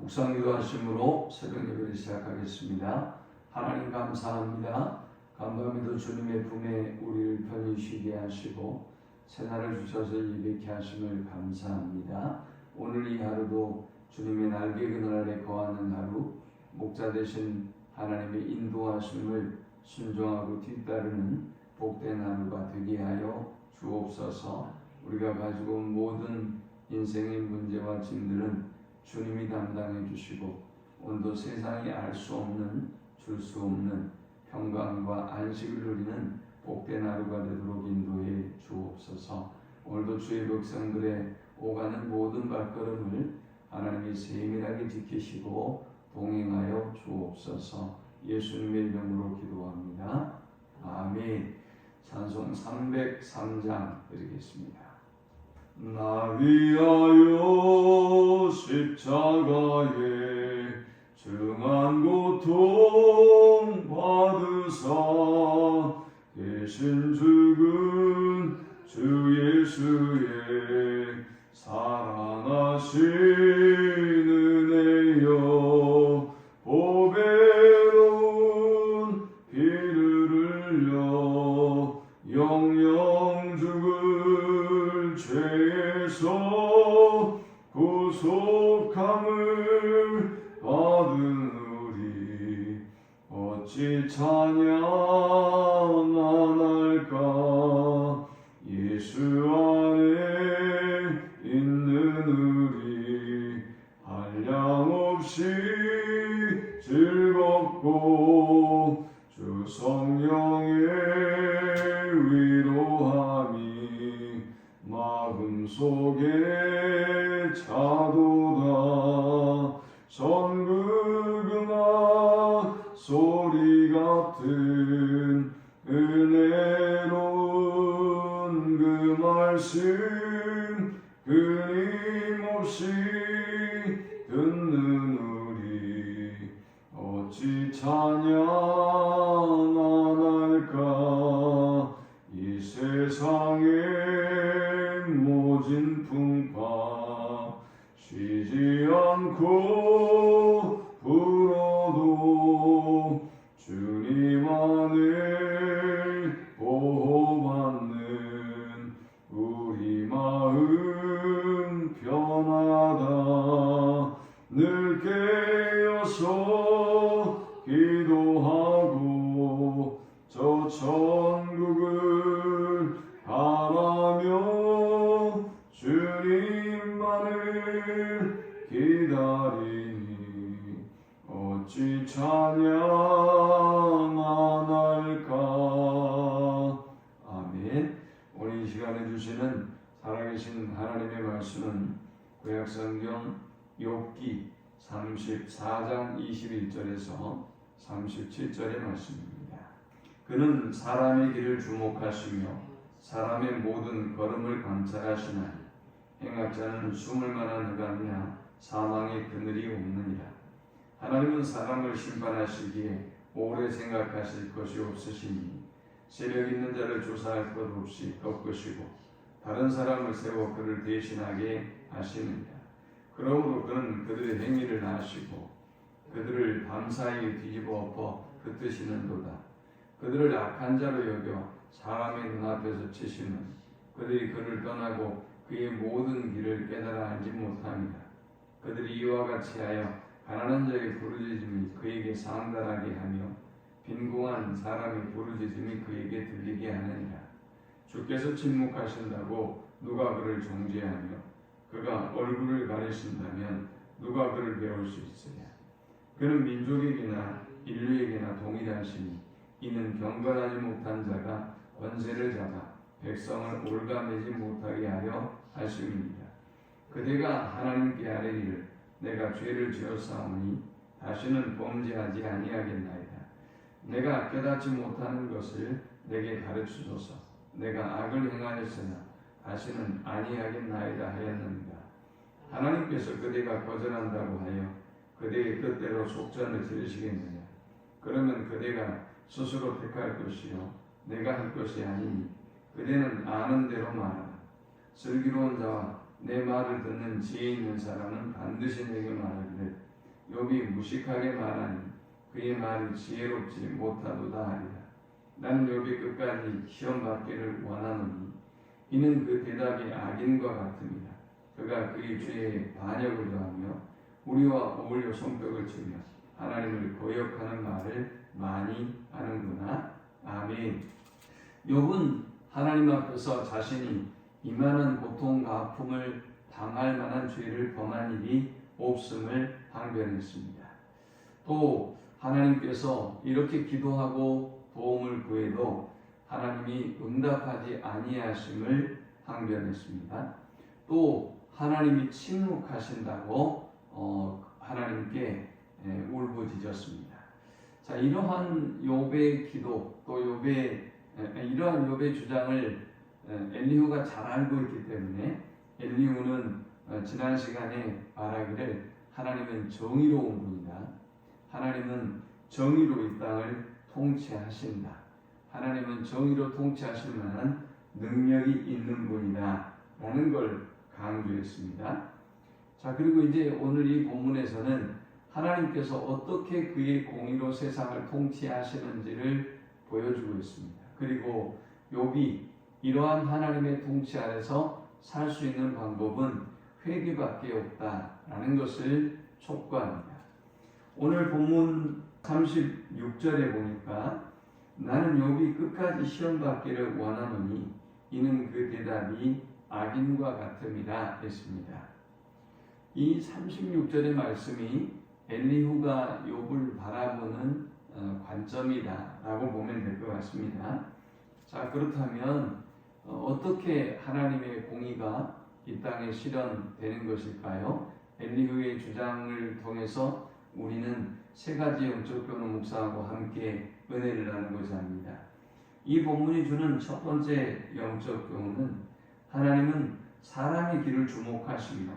묵상기도 하심으로 새벽 예배를 시작하겠습니다. 하나님 감사합니다. 간밤에도 주님의 품에 우리를 편히 쉬게 하시고 새날을 주셔서 예배케 하심을 감사합니다. 오늘 이 하루도 주님의 날개 그늘 아래 거하는 하루, 목자 되신 하나님의 인도하심을 순종하고 뒤따르는 복된 하루가 되게 하여 주옵소서. 우리가 가지고 온 모든 인생의 문제와 짐들은 주님이 담당해 주시고 오늘도 세상이 알 수 없는, 줄 수 없는 평강과 안식을 누리는 복된 하루가 되도록 인도해 주옵소서. 오늘도 주의 백성들의 오가는 모든 발걸음을 하나님이 세밀하게 지키시고 동행하여 주옵소서. 예수님의 이름으로 기도합니다. 아멘. 찬송 303장 드리겠습니다. 나 위하여 십자가에 중한 고통 받으사 계신 죽은 주 예수의 사랑하신 은혜여 보배로운 피를 흘려 영영 죽을 죄에서 구속함을 받은 우리 어찌 찬양하날까. 예수 안에 있는 우리 한량없이 즐겁고 주 성령의 위로함이 마음속에 차도다. 전극음악 소리 같은 은혜로운 그 말씀 끊임없이 듣는 우리 어찌 찬양하날까. 이 세상의 모진 풍파 쉬지 않고 불어도 주님 안에 보호받는 우리 마음 편하다. 늘 깨어서 기도하고 저 천국을 바라며 주님만을 기다리니 어찌 찬양하날까. 아멘. 오늘 이 시간에 주시는 살아계신 하나님의 말씀은 구약성경 욥기 34장 21절에서 37절의 말씀입니다. 그는 사람의 길을 주목하시며 사람의 모든 걸음을 감찰하시나니 행악자는 숨을 만한 흑암이나 사망의 그늘이 없느니라. 하나님은 사람을 심판하시기에 오래 생각하실 것이 없으시니 세력 있는 자를 조사할 것 없이 꺾으시고 다른 사람을 세워 그를 대신하게 하시느니라. 그러므로 그는 그들의 행위를 아시고 그들을 밤사이 뒤집어 엎어 흩으시는도다. 그들을 악한 자로 여겨 사람의 눈앞에서 치시는 그들이 그를 떠나고 그의 모든 길을 깨달아 알지 못함이라. 그들이 이와 같이 하여 가난한 자의 부르짖음이 그에게 상달하게 하며 빈궁한 사람의 부르짖음이 그에게 들리게 하느니라. 주께서 침묵하신다고 누가 그를 정죄하며 그가 얼굴을 가리신다면 누가 그를 배울 수 있으랴. 그는 민족에게나 인류에게나 동일하시니 이는 경건하지 못한 자가 권세를 잡아 백성을 올가매지 못하게 하려 하심이니라. 그대가 하나님께 아뢰기를 내가 죄를 지었사오니 다시는 범죄하지 아니하겠나이다. 내가 깨닫지 못하는 것을 내게 가르치소서. 내가 악을 행하였으나 다시는 아니하겠나이다 하였느니라. 하나님께서 그대가 거절한다고 하여 그대의 뜻대로 속전을 들으시겠느냐. 그러면 그대가 스스로 택할 것이요 내가 할 것이 아니니 그대는 아는 대로 말하라. 슬기로운 자와 내 말을 듣는 지혜 있는 사람은 반드시 내게 말하기를 욥이 무식하게 말하니 그의 말이 지혜롭지 못하도다 하리라. 나는 욥이 끝까지 시험 받기를 원하노니 이는 그 대답이 악인과 같음이라. 그가 그의 죄에 반역을 더하며 우리와 어울려 손뼉을 치며 하나님을 거역하는 말을 많이 하는구나. 아멘. 욥은 하나님 앞에서 자신이 이만한 고통과 아픔을 당할 만한 죄를 범한 일이 없음을 항변했습니다. 또 하나님께서 이렇게 기도하고 도움을 구해도 하나님이 응답하지 아니하심을 항변했습니다. 또 하나님이 침묵하신다고 하나님께 울부짖었습니다. 자, 이러한 욥의 기도 또 이러한 욥의 주장을 엘리후가 잘 알고 있기 때문에 엘리후는 지난 시간에 말하기를 하나님은 정의로운 분이다. 하나님은 정의로 이 땅을 통치하신다. 하나님은 정의로 통치하실 만한 능력이 있는 분이다. 라는 걸 강조했습니다. 자, 그리고 이제 오늘 이 본문에서는 하나님께서 어떻게 그의 공의로 세상을 통치하시는지를 보여주고 있습니다. 그리고 욥이 이러한 하나님의 통치 아래서 살 수 있는 방법은 회개밖에 없다라는 것을 촉구합니다. 오늘 본문 36절에 보니까 나는 욥이 끝까지 시험 받기를 원하노니 이는 그 대답이 악인과 같음이라 했습니다. 이 36절의 말씀이 엘리후가 욥을 바라보는 관점이다라고 보면 될 것 같습니다. 자, 그렇다면 어떻게 하나님의 공의가 이 땅에 실현되는 것일까요? 엘리후의 주장을 통해서 우리는 세 가지 영적 교훈을 묵상하고 함께 은혜를 나누고자 합니다. 이 본문이 주는 첫 번째 영적 교훈은 하나님은 사람의 길을 주목하시며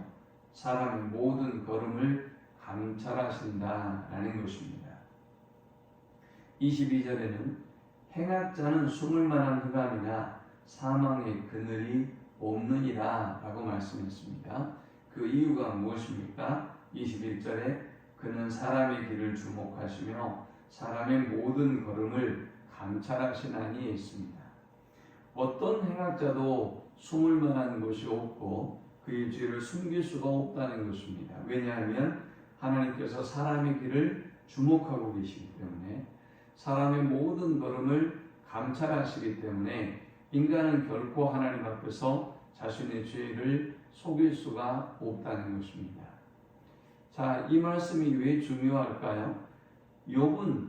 사람의 모든 걸음을 감찰하신다라는 것입니다. 22절에는 행악자는 숨을 만한 흑암이나 사망의 그늘이 없느니라 라고 말씀했습니다. 그 이유가 무엇입니까? 21절에 그는 사람의 길을 주목하시며 사람의 모든 걸음을 감찰하시나니 있습니다. 어떤 행악자도 숨을 만한 곳이 없고 그의 죄를 숨길 수가 없다는 것입니다. 왜냐하면 하나님께서 사람의 길을 주목하고 계시기 때문에 사람의 모든 걸음을 감찰하시기 때문에 인간은 결코 하나님 앞에서 자신의 죄를 속일 수가 없다는 것입니다. 자, 이 말씀이 왜 중요할까요? 욥은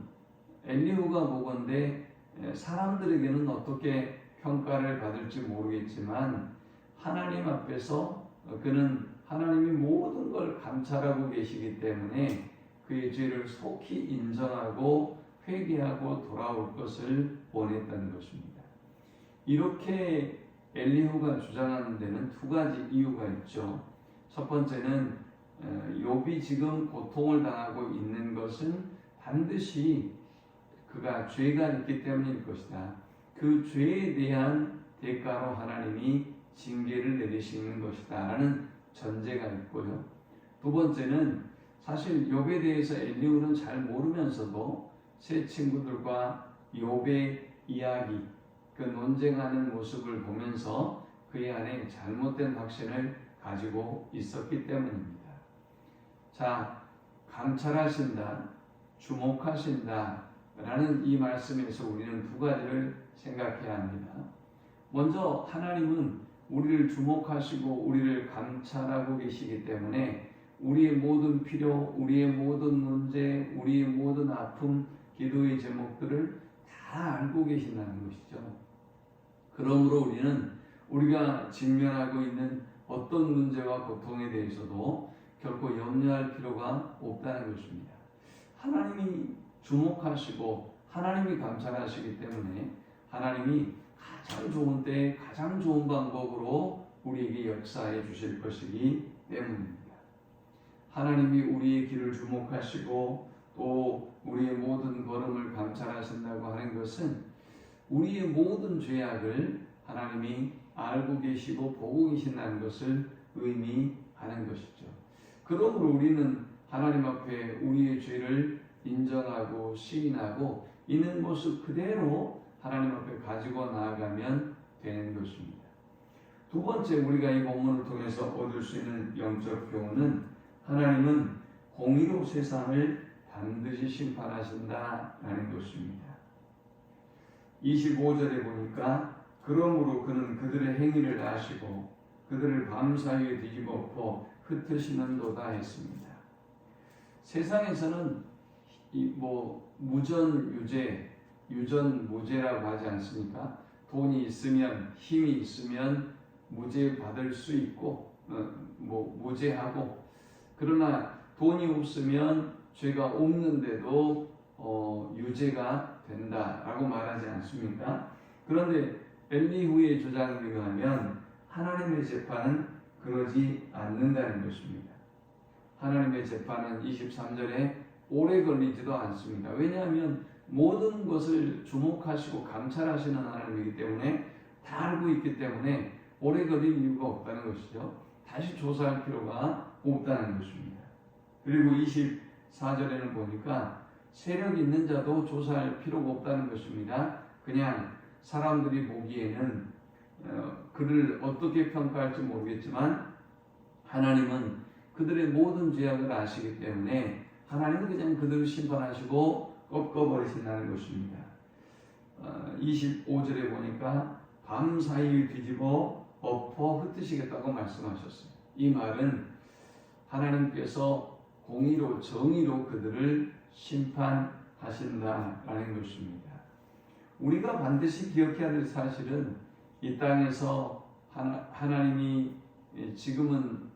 엘리후가 보건대 사람들에게는 어떻게 평가를 받을지 모르겠지만 하나님 앞에서 그는 하나님이 모든 걸 감찰하고 계시기 때문에 그의 죄를 속히 인정하고 회개하고 돌아올 것을 원했다는 것입니다. 이렇게 엘리후가 주장하는 데는 두 가지 이유가 있죠. 첫 번째는 욥이 지금 고통을 당하고 있는 것은 반드시 그가 죄가 있기 때문일 것이다. 그 죄에 대한 대가로 하나님이 징계를 내리시는 것이다 라는 전제가 있고요. 두 번째는 사실 욥에 대해서 엘리후는 잘 모르면서도 세 친구들과 욥의 이야기, 그 논쟁하는 모습을 보면서 그의 안에 잘못된 확신을 가지고 있었기 때문입니다. 자, 감찰하신다, 주목하신다 라는 이 말씀에서 우리는 두 가지를 생각해야 합니다. 먼저 하나님은 우리를 주목하시고 우리를 감찰하고 계시기 때문에 우리의 모든 필요, 우리의 모든 문제, 우리의 모든 아픔, 기도의 제목들을 다 알고 계신다는 것이죠. 그러므로 우리는 우리가 직면하고 있는 어떤 문제와 고통에 대해서도 결코 염려할 필요가 없다는 것입니다. 하나님이 주목하시고 하나님이 감찰하시기 때문에 하나님이 가장 좋은 때에 가장 좋은 방법으로 우리에게 역사해 주실 것이기 때문입니다. 하나님이 우리의 길을 주목하시고 또 우리의 모든 걸음을 감찰하신다고 하는 것은 우리의 모든 죄악을 하나님이 알고 계시고 보고 계신다는 것을 의미하는 것이죠. 그러므로 우리는 하나님 앞에 우리의 죄를 인정하고 시인하고 있는 모습 그대로 하나님 앞에 가지고 나아가면 되는 것입니다. 두 번째 우리가 이 본문을 통해서 얻을 수 있는 영적 교훈은 하나님은 공의로 세상을 반드시 심판하신다라는 것입니다. 25절에 보니까 그러므로 그는 그들의 행위를 아시고 그들을 밤사이에 뒤집어 엎어 흩으시는도다 했습니다. 세상에서는 무전유죄, 유전무죄라고 하지 않습니까? 돈이 있으면 힘이 있으면 무죄 받을 수 있고 무죄하고, 그러나 돈이 없으면 죄가 없는데도 유죄가 된다라고 말하지 않습니까? 그런데 엘리후의 주장에 의하면 하나님의 재판은 그러지 않는다는 것입니다. 하나님의 재판은 23절에 오래 걸리지도 않습니다. 왜냐하면 모든 것을 주목하시고 감찰하시는 하나님이기 때문에, 다 알고 있기 때문에 오래 걸릴 이유가 없다는 것이죠. 다시 조사할 필요가 없다는 것입니다. 그리고 24절에는 보니까 세력 있는 자도 조사할 필요가 없다는 것입니다. 그냥 사람들이 보기에는 그를 어떻게 평가할지 모르겠지만 하나님은 그들의 모든 죄악을 아시기 때문에 하나님은 그냥 그들을 심판하시고 꺾어버리신다는 것입니다. 25절에 보니까 밤사이 뒤집어 엎어 흩으시겠다고 말씀하셨어요. 이 말은 하나님께서 공의로 정의로 그들을 심판하신다라는 것입니다. 우리가 반드시 기억해야 될 사실은 이 땅에서 하나님이 지금은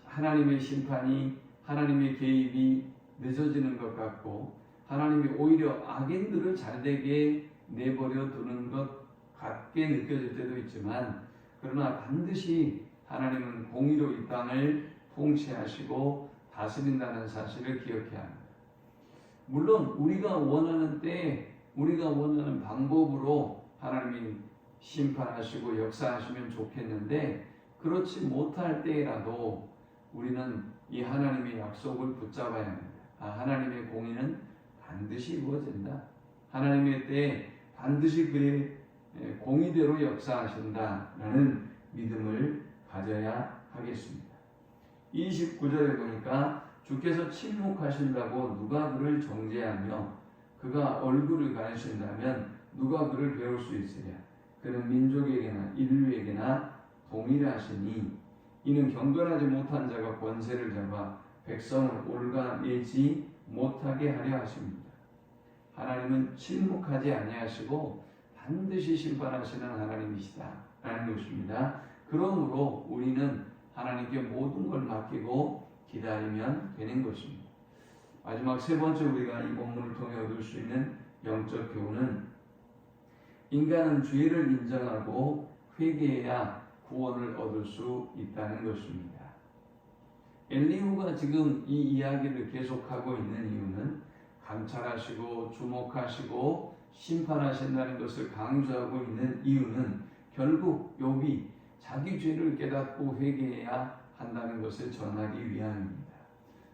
하나님의 심판이, 하나님의 개입이 늦어지는 것 같고 하나님이 오히려 악인들을 잘되게 내버려 두는 것 같게 느껴질 때도 있지만, 그러나 반드시 하나님은 공의로 이 땅을 통치하시고 다스린다는 사실을 기억해야 합니다. 물론 우리가 원하는 때에 우리가 원하는 방법으로 하나님이 심판하시고 역사하시면 좋겠는데, 그렇지 못할 때라도 우리는 이 하나님의 약속을 붙잡아야 합니다. 하나님의 공의는 반드시 이루어진다. 하나님의 때에 반드시 그의 공의대로 역사하신다라는 믿음을 가져야 하겠습니다. 29절에 보니까 주께서 침묵하신다고 누가 그를 정죄하며 그가 얼굴을 가리신다면 누가 그를 배울 수 있으랴. 그는 민족에게나 인류에게나 동일하시니 이는 경건하지 못한 자가 권세를 잡아 백성을 올가매지 못하게 하려 하십니다. 하나님은 침묵하지 아니하시고 반드시 심판하시는 하나님이시다 라는 것입니다. 그러므로 우리는 하나님께 모든 걸 맡기고 기다리면 되는 것입니다. 마지막 세 번째 우리가 이 본문을 통해 얻을 수 있는 영적 교훈은 인간은 죄를 인정하고 회개해야 구원을 얻을 수 있다는 것입니다. 엘리후가 지금 이 이야기를 계속하고 있는 이유는 감찰하시고 주목하시고 심판하신다는 것을 강조하고 있는 이유는 결국 욥이 자기 죄를 깨닫고 회개해야 한다는 것을 전하기 위함입니다.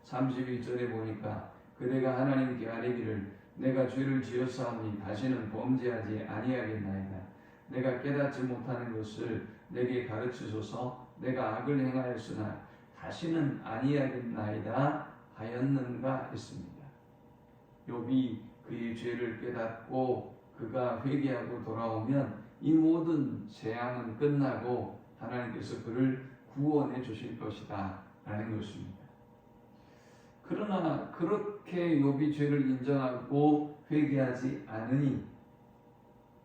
31절에 보니까 그대가 하나님께 아뢰기를 내가 죄를 지었사오니 다시는 범죄하지 아니하겠나이다. 내가 깨닫지 못하는 것을 내게 가르치소서. 내가 악을 행하였으나 다시는 아니하겠나이다 하였는가 했습니다. 욥이 그의 죄를 깨닫고 그가 회개하고 돌아오면 이 모든 재앙은 끝나고 하나님께서 그를 구원해 주실 것이다 라는 것입니다. 그러나 그렇게 욥이 죄를 인정하고 회개하지 않으니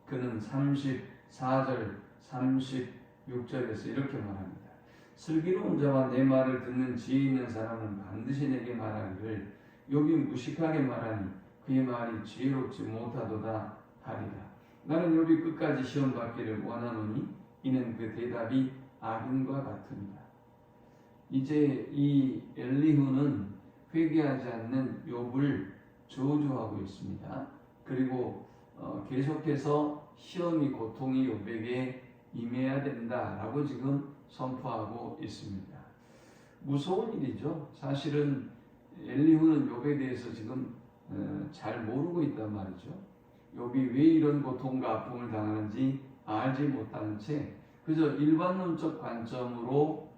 그는 34절 36절에서 이렇게 말합니다. 슬기로운 자와 내 말을 듣는 지혜 있는 사람은 반드시 내게 말하기를 욥이 무식하게 말하니 그의 말이 지혜롭지 못하도다 하리라. 나는 욥이 끝까지 시험 받기를 원하노니 이는 그 대답이 악인과 같으니라. 이제 이 엘리후는 회개하지 않는 욥을 저주하고 있습니다. 그리고 계속해서 시험이 고통이 욥에게 임해야 된다라고 지금 선포하고 있습니다. 무서운 일이죠. 사실은 엘리후는 욥에 대해서 지금 잘 모르고 있단 말이죠. 욥이 왜 이런 고통과 아픔을 당하는지 알지 못하는 채 그저 일반론적 관점으로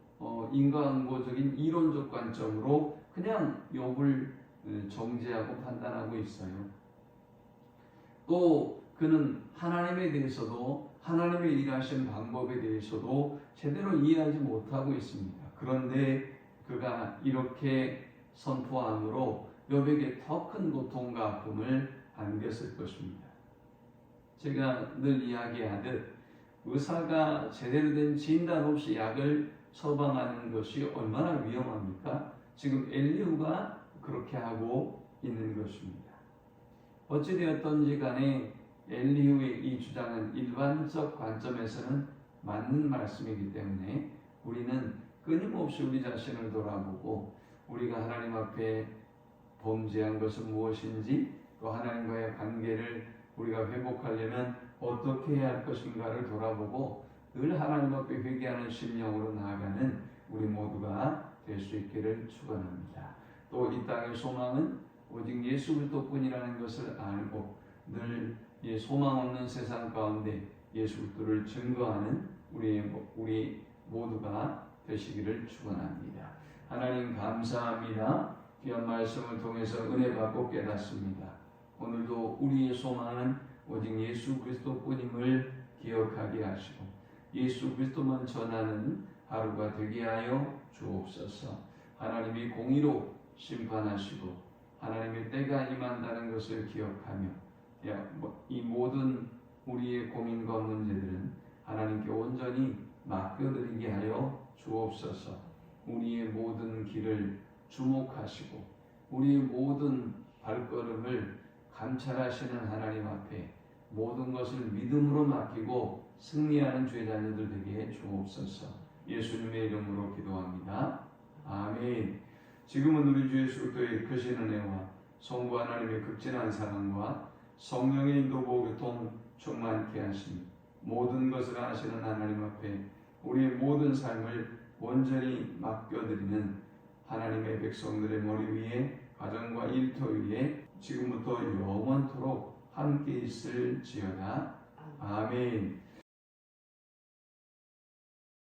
인과응보적인 이론적 관점으로 그냥 욥을 정죄하고 판단하고 있어요. 또 그는 하나님에 대해서도 하나님의 일하신 방법에 대해서도 제대로 이해하지 못하고 있습니다. 그런데 그가 이렇게 선포함으로 욥에게 더 큰 고통과 아픔을 안겼을 것입니다. 제가 늘 이야기하듯 의사가 제대로 된 진단 없이 약을 처방하는 것이 얼마나 위험합니까? 지금 엘리후가 그렇게 하고 있는 것입니다. 어찌되었던지 간에 엘리후의 이 주장은 일반적 관점에서는 맞는 말씀이기 때문에 우리는 끊임없이 우리 자신을 돌아보고 우리가 하나님 앞에 범죄한 것은 무엇인지 또 하나님과의 관계를 우리가 회복하려면 어떻게 해야 할 것인가를 돌아보고 늘 하나님 앞에 회개하는 심령으로 나아가는 우리 모두가 될 수 있기를 축원합니다. 또 이 땅의 소망은 오직 예수 그리스도뿐이라는 것을 알고 늘 이 소망 없는 세상 가운데 예수 그리스도를 증거하는 우리 모두가 되시기를 축원합니다. 하나님 감사합니다. 귀한 말씀을 통해서 은혜 받고 깨닫습니다. 오늘도 우리의 소망은 오직 예수 그리스도뿐임을 기억하게 하시고 예수 그리스도만 전하는 하루가 되게 하여 주옵소서. 하나님이 공의로 심판하시고 하나님의 때가 임한다는 것을 기억하며 이 모든 우리의 고민과 문제들은 하나님께 온전히 맡겨드리게 하여 주옵소서. 우리의 모든 길을 주목하시고 우리의 모든 발걸음을 감찰하시는 하나님 앞에 모든 것을 믿음으로 맡기고 승리하는 주의 자녀들 되게 해 주옵소서. 예수님의 이름으로 기도합니다. 아멘. 지금은 우리 주 예수 그리스도의 크신 은혜와 성부 하나님의 극진한 사랑과 성령의 인도보 교통 충만케 하심 모든 것을 아시는 하나님 앞에 우리의 모든 삶을 온전히 맡겨드리는 하나님의 백성들의 머리 위에 가정과 일터 위에 지금부터 영원토록 함께 있을지어다. 아멘.